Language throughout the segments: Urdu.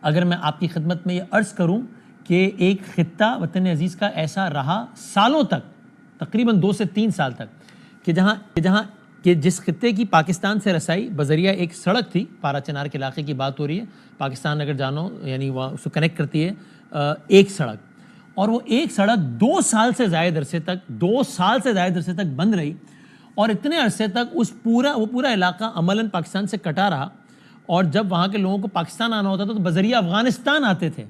اگر میں آپ کی خدمت میں یہ عرض کروں کہ ایک خطہ وطن عزیز کا ایسا رہا سالوں تک، تقریباً 2 سے 3 سال تک، کہ جس خطے کی پاکستان سے رسائی بذریعہ ایک سڑک تھی، پارا چنار کے علاقے کی بات ہو رہی ہے، پاکستان اگر جانو یعنی وہ اس کو کنیکٹ کرتی ہے ایک سڑک، اور وہ ایک سڑک 2 سال سے زائد عرصے تک بند رہی، اور اتنے عرصے تک وہ پورا علاقہ عملاً پاکستان سے کٹا رہا، اور جب وہاں کے لوگوں کو پاکستان آنا ہوتا تھا تو بذریعہ افغانستان آتے تھے۔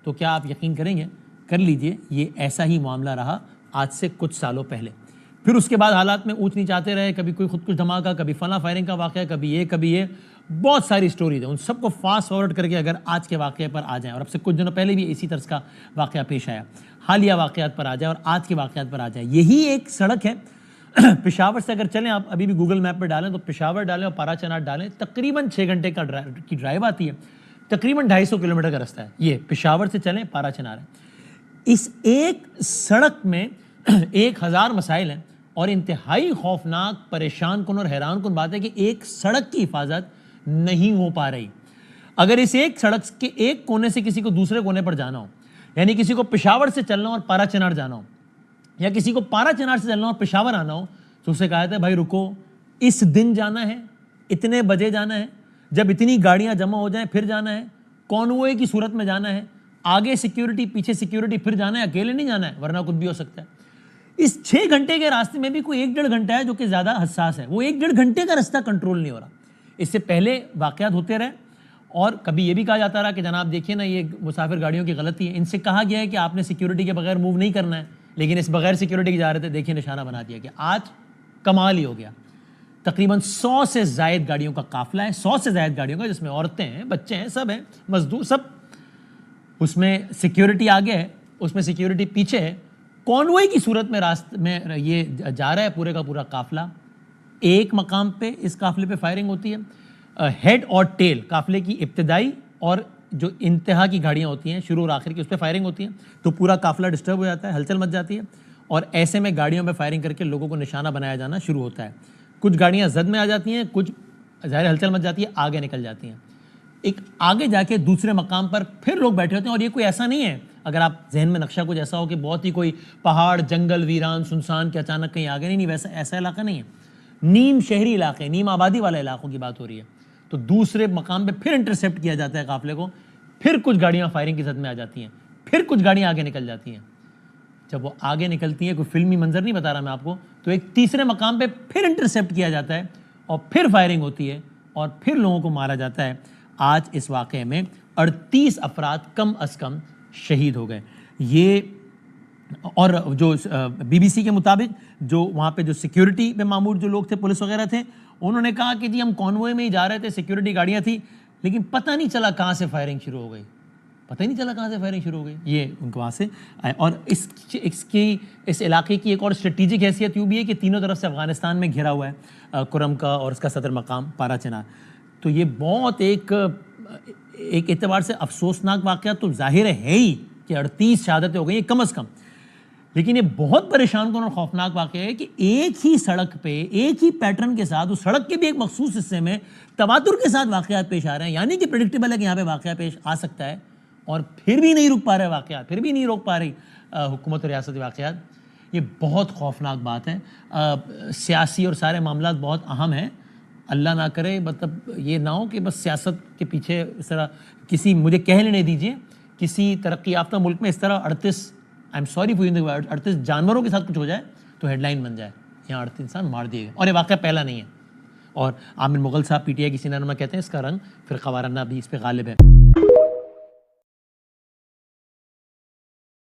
تو کیا آپ یقین کریں گے، کر لیجئے، یہ ایسا ہی معاملہ رہا آج سے کچھ سالوں پہلے۔ پھر اس کے بعد حالات میں اونچ نیچ آتے رہے، کبھی کوئی خودکش دھماکہ، کبھی فلاں فائرنگ کا واقعہ، کبھی یہ بہت ساری سٹوریز ہیں۔ ان سب کو فاسٹ فارورڈ کر کے اگر آج کے واقعے پر آ جائیں، اور اب سے کچھ دنوں پہلے بھی اسی طرز کا واقعہ پیش آیا، حالیہ واقعات پر آ جائیں اور آج کے واقعات پر آ جائیں، یہی ایک سڑک ہے۔ پشاور سے اگر چلیں، آپ ابھی بھی گوگل میپ پہ ڈالیں تو پشاور ڈالیں اور پارا چنار ڈالیں، تقریباً 6 گھنٹے کی ڈرائیو آتی ہے، تقریباً 250 کلومیٹر کا رستہ ہے۔ یہ پشاور سے چلیں، پارا چنار ہے۔ اس ایک سڑک میں 1000 مسائل ہیں، اور انتہائی خوفناک، پریشان کن اور حیران کن بات ہے کہ ایک سڑک کی حفاظت نہیں ہو پا رہی۔ اگر اس ایک سڑک کے ایک کونے سے کسی کو دوسرے کونے پر جانا ہو، یعنی کسی کو پشاور سے چلنا اور پارا چنار جانا ہو، یا کسی کو پارا چنار سے چلنا اور پشاور آنا ہو، تو اسے کہا جاتا ہے بھائی رکو، اس دن جانا ہے، اتنے بجے جانا ہے، جب اتنی گاڑیاں جمع ہو جائیں پھر جانا ہے، کانوے کی صورت میں جانا ہے، آگے سیکیورٹی پیچھے سیکیورٹی، پھر جانا ہے، اکیلے نہیں جانا ہے ورنہ کچھ بھی ہو سکتا ہے۔ اس 6 گھنٹے کے راستے میں بھی کوئی 1.5 گھنٹہ ہے جو کہ زیادہ حساس ہے، وہ 1.5 گھنٹے کا رستہ کنٹرول نہیں ہو رہا۔ اس سے پہلے واقعات ہوتے رہے، اور کبھی یہ بھی کہا جاتا رہا کہ جناب دیکھیے نا، یہ مسافر گاڑیوں کی غلطی ہے، ان سے کہا گیا ہے کہ آپ نے سیکیورٹی کے بغیر موو نہیں کرنا ہے، لیکن اس بغیر سیکیورٹی کے جا رہے تھے، دیکھیے نشانہ بنا دیا کہ آج کمال ہی ہو گیا۔ تقریباً 100 سے زائد گاڑیوں کا قافلہ ہے، 100 سے زائد گاڑیوں کا، جس میں عورتیں ہیں، بچے ہیں، سب ہیں، مزدور سب، اس میں سیکیورٹی آگے ہے، اس میں سیکیورٹی پیچھے ہے، کانوے کی صورت میں راستے میں یہ جا رہا ہے پورے کا پورا قافلہ۔ ایک مقام پہ اس قافلے پہ فائرنگ ہوتی ہے، ہیڈ اور ٹیل، قافلے کی ابتدائی اور جو انتہا کی گاڑیاں ہوتی ہیں، شروع اور آخر کی، اس پہ فائرنگ ہوتی ہے، تو پورا قافلہ ڈسٹرب ہو جاتا ہے، ہلچل مچ جاتی ہے، اور ایسے میں گاڑیوں پہ فائرنگ کر کے لوگوں کو نشانہ بنایا جانا شروع ہوتا ہے۔ کچھ گاڑیاں زد میں آ جاتی ہیں، کچھ ظاہر ہلچل مچ جاتی ہے، آگے نکل جاتی ہیں۔ ایک آگے جا کے دوسرے مقام پر پھر لوگ بیٹھے ہوتے ہیں، اور یہ کوئی ایسا نہیں ہے، اگر آپ ذہن میں نقشہ کچھ ایسا ہو کہ بہت ہی کوئی پہاڑ، جنگل، ویران، سنسان کہ اچانک کہیں آگے نہیں، ویسا ایسا علاقہ نہیں ہے، نیم شہری علاقے، نیم آبادی والے علاقوں کی بات ہو رہی ہے۔ تو دوسرے مقام پہ پھر انٹرسیپٹ کیا جاتا ہے قافلے کو، پھر کچھ گاڑیاں فائرنگ کی زد میں آ جاتی ہیں، پھر کچھ گاڑیاں آگے نکل جاتی ہیں۔ جب وہ آگے نکلتی ہیں، کوئی فلمی منظر نہیں بتا رہا میں آپ کو، تو ایک تیسرے مقام پہ پھر انٹرسیپٹ کیا جاتا ہے، اور پھر فائرنگ ہوتی ہے، اور پھر لوگوں کو مارا جاتا ہے۔ آج اس واقعے میں 38 افراد کم از کم شہید ہو گئے۔ یہ، اور جو بی بی سی کے مطابق جو وہاں پہ جو سیکیورٹی پہ معمور جو لوگ تھے، پولیس وغیرہ تھے، انہوں نے کہا کہ جی ہم کانوے میں ہی جا رہے تھے، سیکیورٹی گاڑیاں تھیں، لیکن پتہ نہیں چلا کہاں سے فائرنگ شروع ہو گئی، یہ ان کو وہاں سے۔ اور اس علاقے کی ایک اور اسٹریٹجک حیثیت یوں بھی ہے کہ تینوں طرف سے افغانستان میں گھرا ہوا ہے کرم کا اور اس کا صدر مقام پارا چنار۔ تو یہ بہت ایک اعتبار سے افسوسناک واقعہ تو ظاہر ہے ہی کہ 38 شہادتیں ہو گئی ہیں کم از کم، لیکن یہ بہت پریشان کن اور خوفناک واقعہ ہے کہ ایک ہی سڑک پہ، ایک ہی پیٹرن کے ساتھ، اس سڑک کے بھی ایک مخصوص حصے میں تواتر کے ساتھ واقعات پیش آ رہے ہیں، یعنی کہ پریڈکٹیبل ہے کہ یہاں پہ واقعہ پیش آ سکتا ہے، اور پھر بھی نہیں رک پا رہے واقعات، پھر بھی نہیں روک پا رہی حکومت اور ریاست واقعات۔ یہ بہت خوفناک بات ہے۔ سیاسی اور سارے معاملات بہت اہم ہیں، اللہ نہ کرے مطلب یہ نہ ہو کہ بس سیاست کے پیچھے اس طرح کسی، مجھے کہہ لینے دیجیے، کسی ترقی یافتہ ملک میں اس طرح 38 جانوروں کے ساتھ کچھ ہو جائے تو ہیڈ لائن بن جائے، یہاں 38 انسان مار دیے گئے، اور یہ واقعہ پہلا نہیں ہے۔ اور عامر مغل صاحب PTI کی سینہ نما کہتے ہیں اس کا رنگ فرقہ وارانہ بھی اس پہ غالب ہے۔